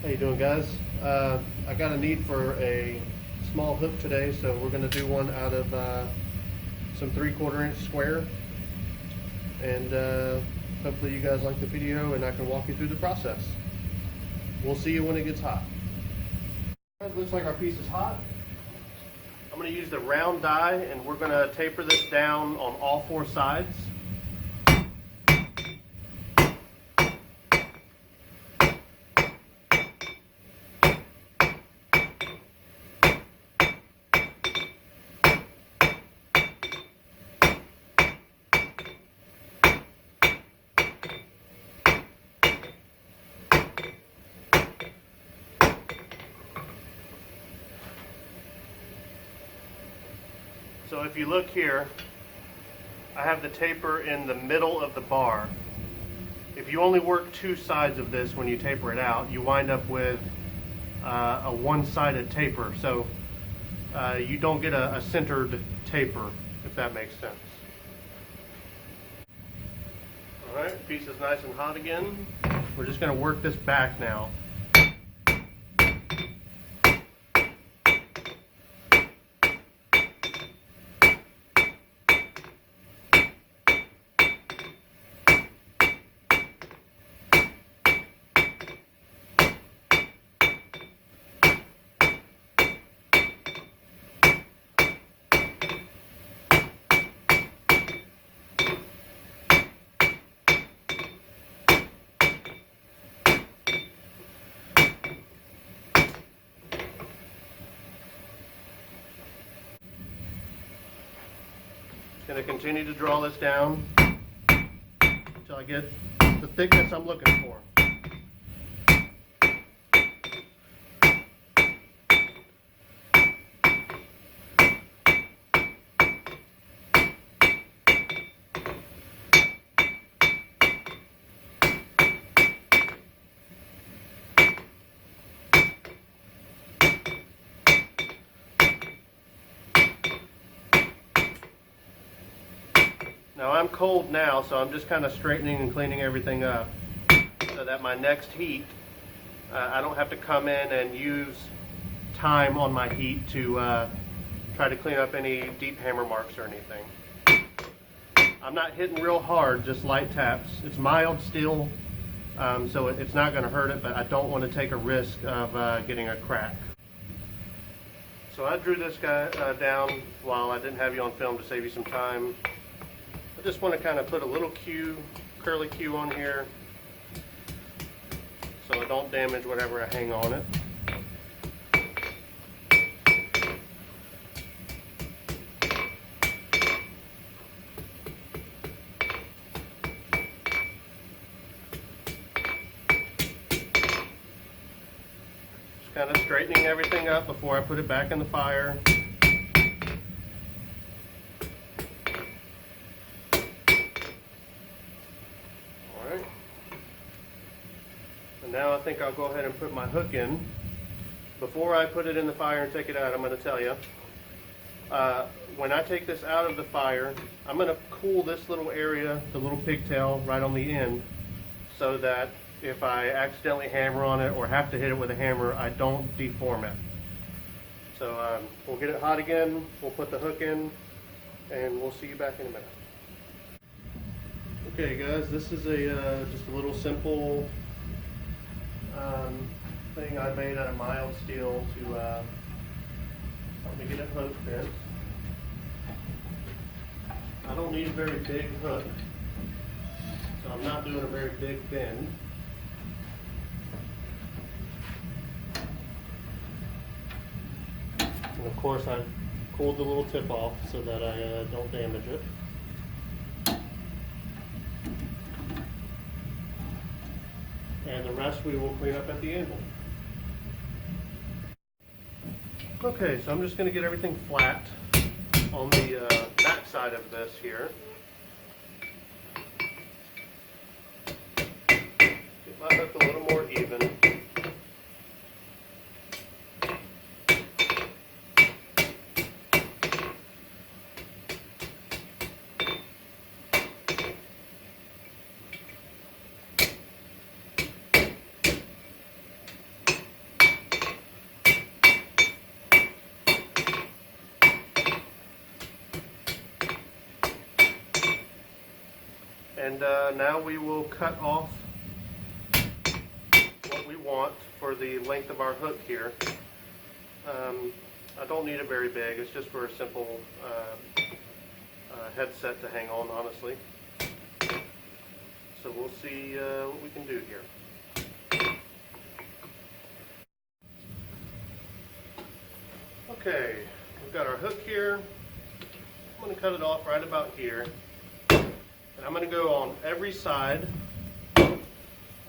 How you doing, guys? I got a need for a small hook today, so we're going to do one out of some 3/4 inch square, and hopefully you guys like the video and I can walk you through the process. We'll see you when it gets hot. Looks like our piece is hot. I'm going to use the round die, and we're going to taper this down on all 4 sides. So if you look here, I have the taper in the middle of the bar. If you only work 2 sides of this when you taper it out, you wind up with a one-sided taper. So you don't get a centered taper, if that makes sense. All right, piece is nice and hot again. We're just going to work this back now. Going to continue to draw this down until I get the thickness I'm looking for. Now I'm cold now, so I'm just kind of straightening and cleaning everything up so that my next heat, I don't have to come in and use time on my heat to try to clean up any deep hammer marks or anything. I'm not hitting real hard, just light taps. It's mild steel, so it's not going to hurt it, but I don't want to take a risk of getting a crack. So I drew this guy down while I didn't have you on film to save you some time. I just want to kind of put a little curly Q on here so I don't damage whatever I hang on it. Just kind of straightening everything up before I put it back in the fire. Now I think I'll go ahead and put my hook in. Before I put it in the fire and take it out, I'm going to tell you, when I take this out of the fire, I'm going to cool this little area, the little pigtail right on the end, so that if I accidentally hammer on it or have to hit it with a hammer, I don't deform it. So we'll get it hot again, we'll put the hook in, and we'll see you back in a minute. Okay guys, this is just a little simple thing I made out of mild steel to help me get it hook bent. I don't need a very big hook, so I'm not doing a very big bend. And of course I've cooled the little tip off so that I don't damage it. And the rest we will clean up at the anvil. Okay, so I'm just going to get everything flat on the back side of this here. Get my hook a little more even. And now we will cut off what we want for the length of our hook here. I don't need it very big, it's just for a simple headset to hang on, honestly. So we'll see what we can do here. Okay, we've got our hook here. I'm going to cut it off right about here. And I'm going to go on every side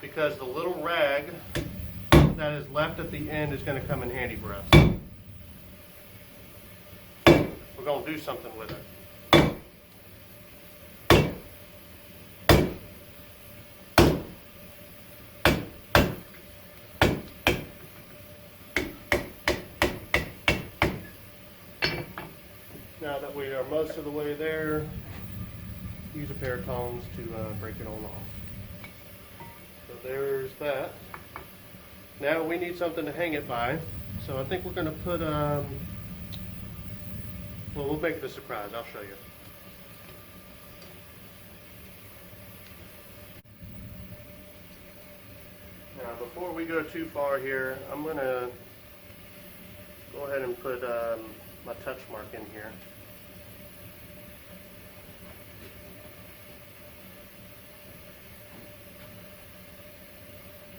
because the little rag that is left at the end is going to come in handy for us. We're going to do something with it. Now that we are most of the way there, use a pair of tongs to break it on off. So there's that. Now we need something to hang it by. So I think we're going to put, well, we'll make it a surprise. I'll show you. Now before we go too far here, I'm going to go ahead and put my touch mark in here.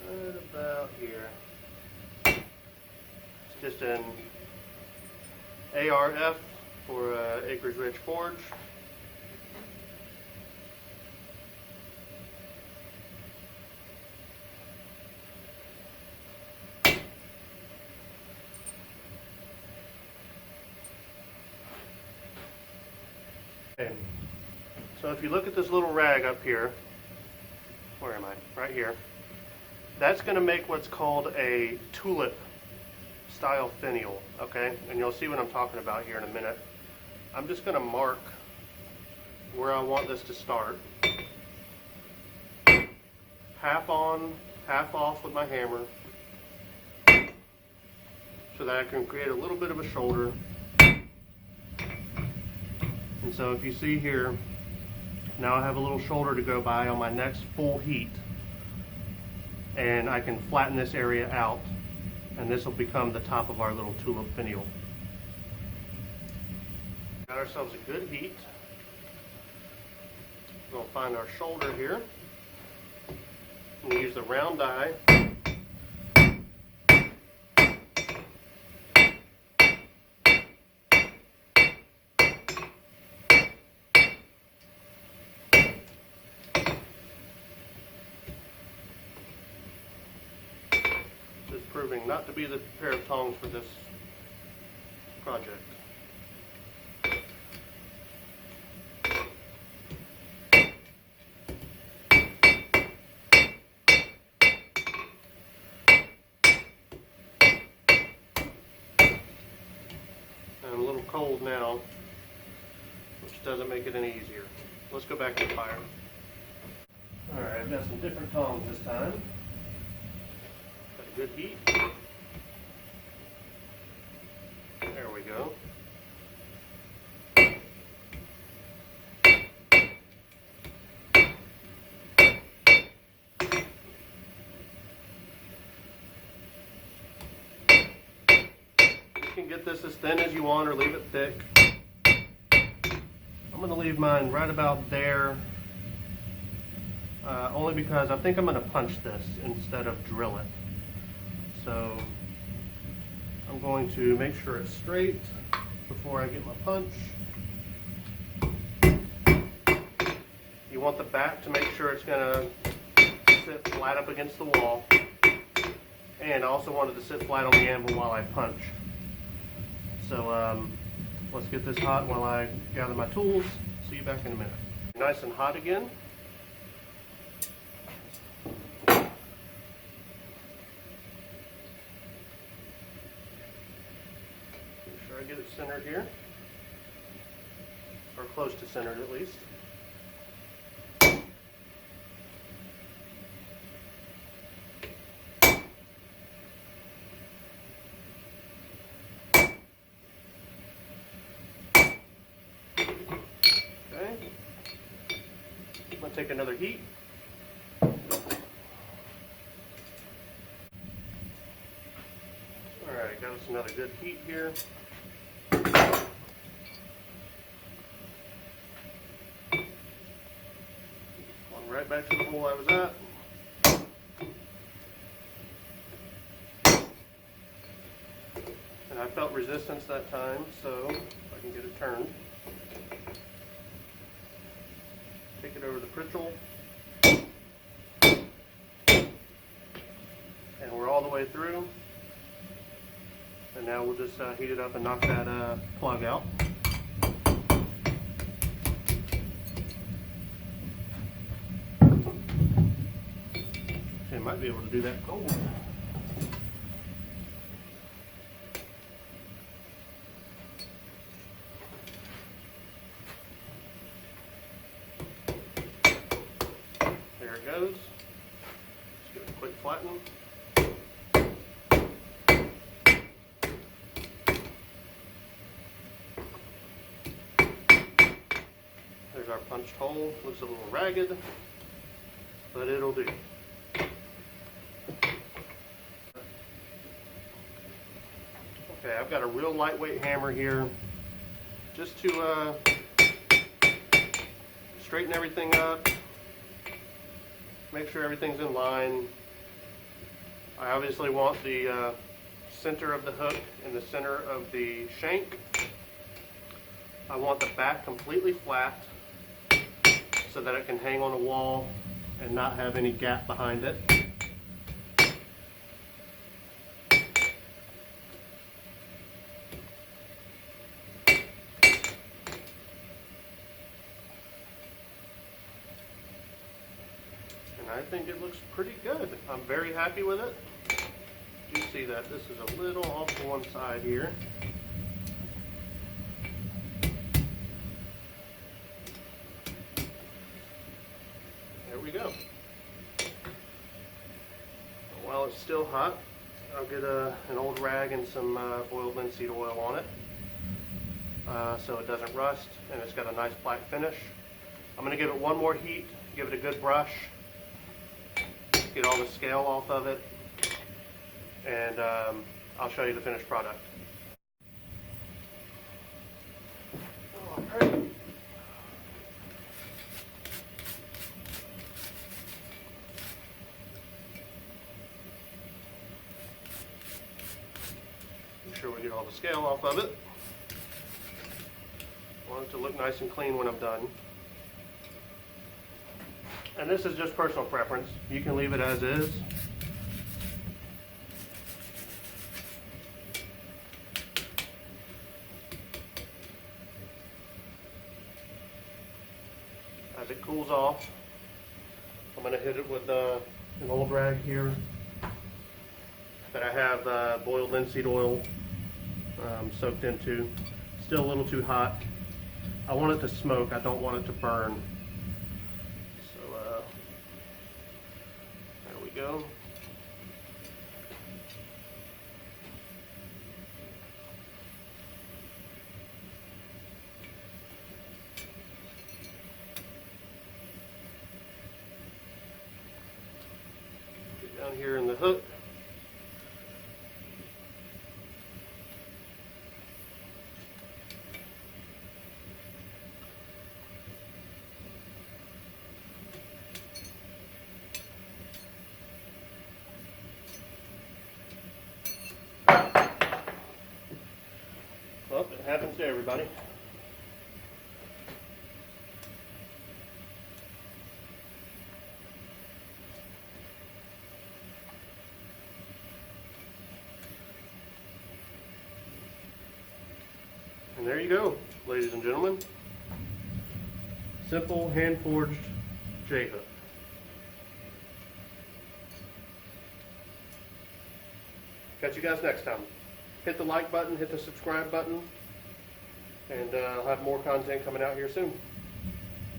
Right about here. It's just an ARF for Acres Ridge Forge. Okay. So if you look at this little rag up here, where am I? Right here. That's going to make what's called a tulip style finial, okay? And you'll see what I'm talking about here in a minute. I'm just going to mark where I want this to start. Half on, half off with my hammer, so that I can create a little bit of a shoulder. And so if you see here, now I have a little shoulder to go by on my next full heat. And I can flatten this area out, and this will become the top of our little tulip finial. Got ourselves a good heat. We'll find our shoulder here. We'll use the round die. Proving not to be the pair of tongs for this project. I'm a little cold now, which doesn't make it any easier. Let's go back to the fire. Alright, I've got some different tongs this time. Good heat. There we go. You can get this as thin as you want or leave it thick. I'm going to leave mine right about there, only because I think I'm going to punch this instead of drill it. So I'm going to make sure it's straight before I get my punch. You want the back to make sure it's going to sit flat up against the wall. And I also want it to sit flat on the anvil while I punch. So let's get this hot while I gather my tools. See you back in a minute. Nice and hot again. Get it centered here, or close to centered at least. Okay. I'm and take another heat. Alright, got us another good heat here. Going right back to the hole I was at. And I felt resistance that time, so if I can get it turned. Take it over the Pritchel. And we're all the way through. And now we'll just heat it up and knock that plug out. I might be able to do that cold. There it goes. Just give it a quick flatten. There's our punched hole. Looks a little ragged, but it'll do. Okay, I've got a real lightweight hammer here just to straighten everything up, make sure everything's in line. I obviously want the center of the hook in the center of the shank. I want the back completely flat so that it can hang on a wall and not have any gap behind it. I think it looks pretty good. I'm very happy with it. You see that this is a little off to one side here. There we go. While it's still hot, I'll get an old rag and some boiled linseed oil on it so it doesn't rust and it's got a nice black finish. I'm going to give it one more heat, give it a good brush. Get all the scale off of it, and I'll show you the finished product. All right. Make sure we get all the scale off of it. I want it to look nice and clean when I'm done. And this is just personal preference. You can leave it as is. As it cools off, I'm going to hit it with an old rag here that I have boiled linseed oil soaked into. Still a little too hot. I want it to smoke. I don't want it to burn. Go. Get down here in the hook. Well, it happens to everybody. And there you go, ladies and gentlemen. Simple hand-forged J-hook. Catch you guys next time. Hit the like button, hit the subscribe button, and I'll have more content coming out here soon.